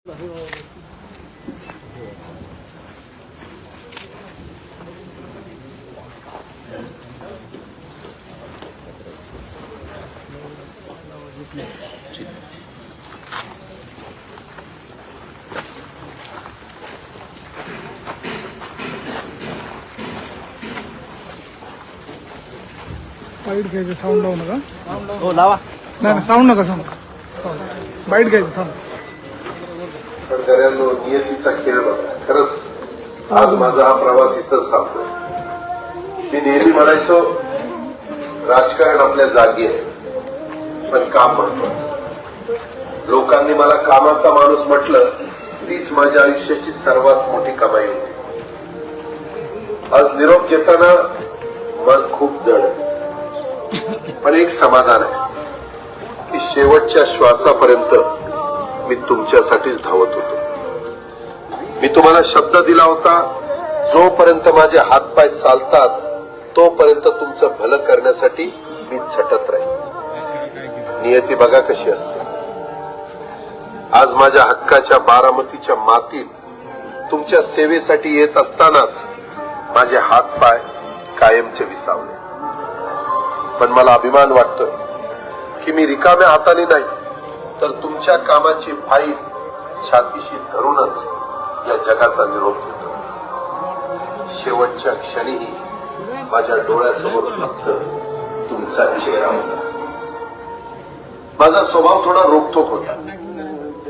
Bite घ्यायचं, sound लावू नका. हो लावा. नाही साऊंड नका, साऊंड बाईट घ्यायचं. थांब. शेतकऱ्यांनो, नियतीचा खेळ बघा. खरंच आज माझा हा प्रवास इथंच थांबतो. मी नेहमी म्हणायचो राजकारण आपल्या जागी आहे, पण काम महत्वाचं. लोकांनी मला कामाचा माणूस म्हटलं, तीच माझ्या आयुष्याची सर्वात मोठी कमाई होती. आज निरोप घेताना मन खूप जड आहे, पण एक समाधान आहे की शेवटच्या श्वासापर्यंत मी तुमच्यासाठीच धावत होतो. मी तुम्हाला शब्द दिला होता, जोपर्यंत माझे हातपाय चालतात तोपर्यंत तुमचं भलं करण्यासाठी मी झटत राहील. नियती बघा कशी असते. आज माझ्या हक्काच्या बारामतीच्या मातीत तुमच्या सेवेसाठी येत असतानाच माझे हातपाय कायमचे विसावले. पण मला अभिमान वाटतो की मी रिकाम्या हाताने नाही, तर तुमच्या कामाची फाईल छातीशी धरूनच या जगाचा निरोप घेतो. शेवटच्या क्षणीही माझ्या डोळ्यासमोर फक्त तुमचा चेहरा होता. माझा स्वभाव थोडा रोखठोक होता.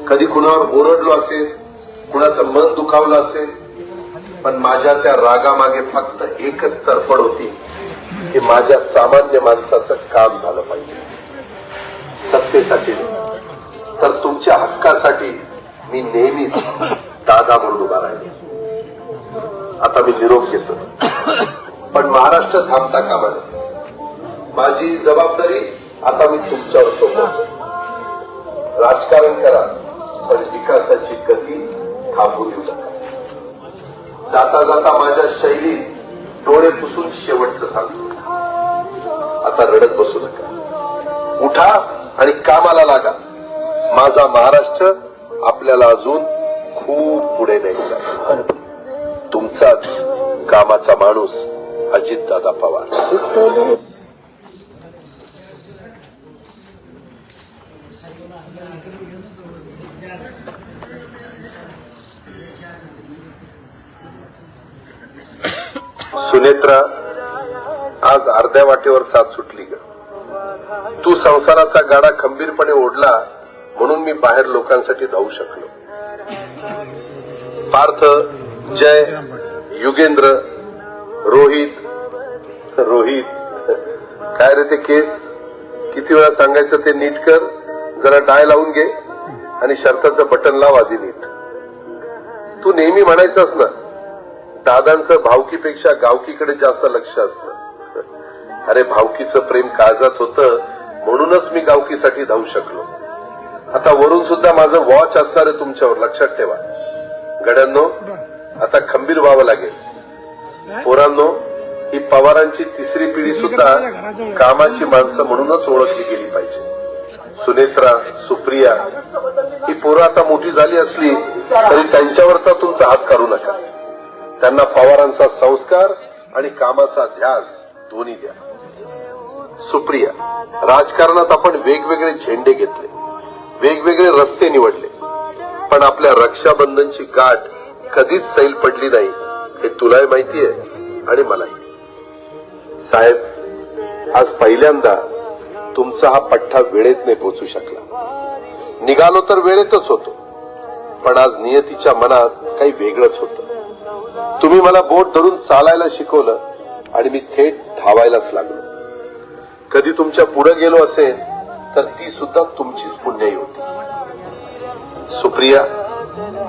कधी कुणावर ओरडलो असेल, कुणाचं मन दुखावलं असेल, पण माझ्या त्या रागामागे फक्त एकच तडफड होती की माझ्या सामान्य माणसाचं काम झालं पाहिजे. सत्तेसाठी तर तुमच्या हक्कासाठी मी नेहमीच दादा म्हणून उभा राहिलो. आता मी निरोप घेतो, पण महाराष्ट्र थांबता कामा नये. माझी जबाबदारी आता मी तुमच्यावर सोपवतो. राजकारण करा, पण विकासाची गती थांबू देऊ नका. जाता जाता माझ्या शैलीत डोळे पुसून शेवटचं सांगतो, आता रडत बसू नका. उठा आणि कामाला लागा. माझा महाराष्ट्र आपल्याला अजून खूप पुढे न्यायचा. तुमचाच कामाचा माणूस अजितदादा पवार. सुनेत्रा, आज अर्ध्या वाटेवर साथ सुटली ग. तू संसाराचा गाडा खंबीरपणे ओढला म्हणून मी बाहेर लोकांसाठी धावू शकलो. पार्थ, जय, युगेंद्र, रोहित काय रे ते केस, किती वेळा सांगायचं ते नीट कर, जरा डाय लावून घे आणि शर्टाचं बटन लाव आधी नीट. तू नेहमी म्हणायचंस ना, दादांचं भावकीपेक्षा गावकीकडे जास्त लक्ष असतं. अरे भावकीचं प्रेम काळजात होतं म्हणूनच मी गावकीसाठी धावू शकलो. आता वरून सुद्धा माझं वॉच असणार आहे तुमच्यावर, लक्षात ठेवा. गड्यांनो, आता खंबीर व्हावं लागेल. पोरांनो, ही पवारांची तिसरी पिढी सुद्धा कामाची माणसं म्हणूनच ओळखली गेली पाहिजे. सुनेत्रा, सुप्रिया, ही पोरं आता मोठी झाली असली तरी त्यांच्यावरचा तुमचा हात काढू नका. त्यांना पवारांचा संस्कार आणि कामाचा ध्यास दोन्ही द्या. सुप्रिया, राजकारणात आपण वेगवेगळे झेंडे घेतले, वेगवेगळे रस्ते निवडले, पण आपल्या रक्षाबंधनची गाठ कधीच सैल पडली नाही हे तुलाही माहिती आहे आणि मलाही. साहेब, आज पहिल्यांदा तुमचा हा पठ्ठा वेळेत नाही पोहोचू शकला. निघालो तर वेळेतच होतो, पण आज नियतीच्या मनात काही वेगळंच होतं. तुम्ही मला बोट धरून चालायला शिकवलं आणि मी थेट धावायलाच लागलो. कधी तुमच्या पुढे गेलो असेल तर ती सुद्धा तुमचीच पुण्याई होती. सुप्रिया,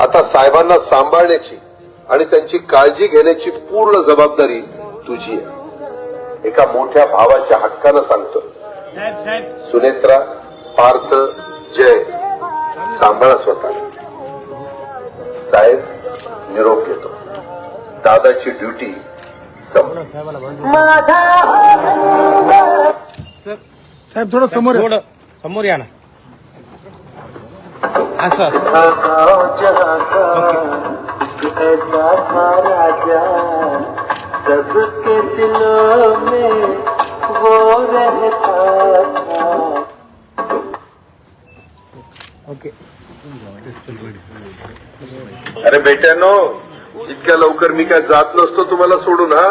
आता साहेबांना सांभाळण्याची आणि त्यांची काळजी घेण्याची पूर्ण जबाबदारी तुझी आहे. एका मोठ्या भावाच्या हक्कानं सांगतो. सुनेत्रा, पार्थ, जय, सांभाळा स्वतः. साहेब, निरोप घेतो. दादाची ड्युटी संपली. साहेब थोडं समोर समोर या ना. असं ऐसा था राजा सबके दिलों में वो रहता था. ओके. अरे बेट्यानो, इतक्या लवकर मी काय जात नसतो तुम्हाला सोडून. हा,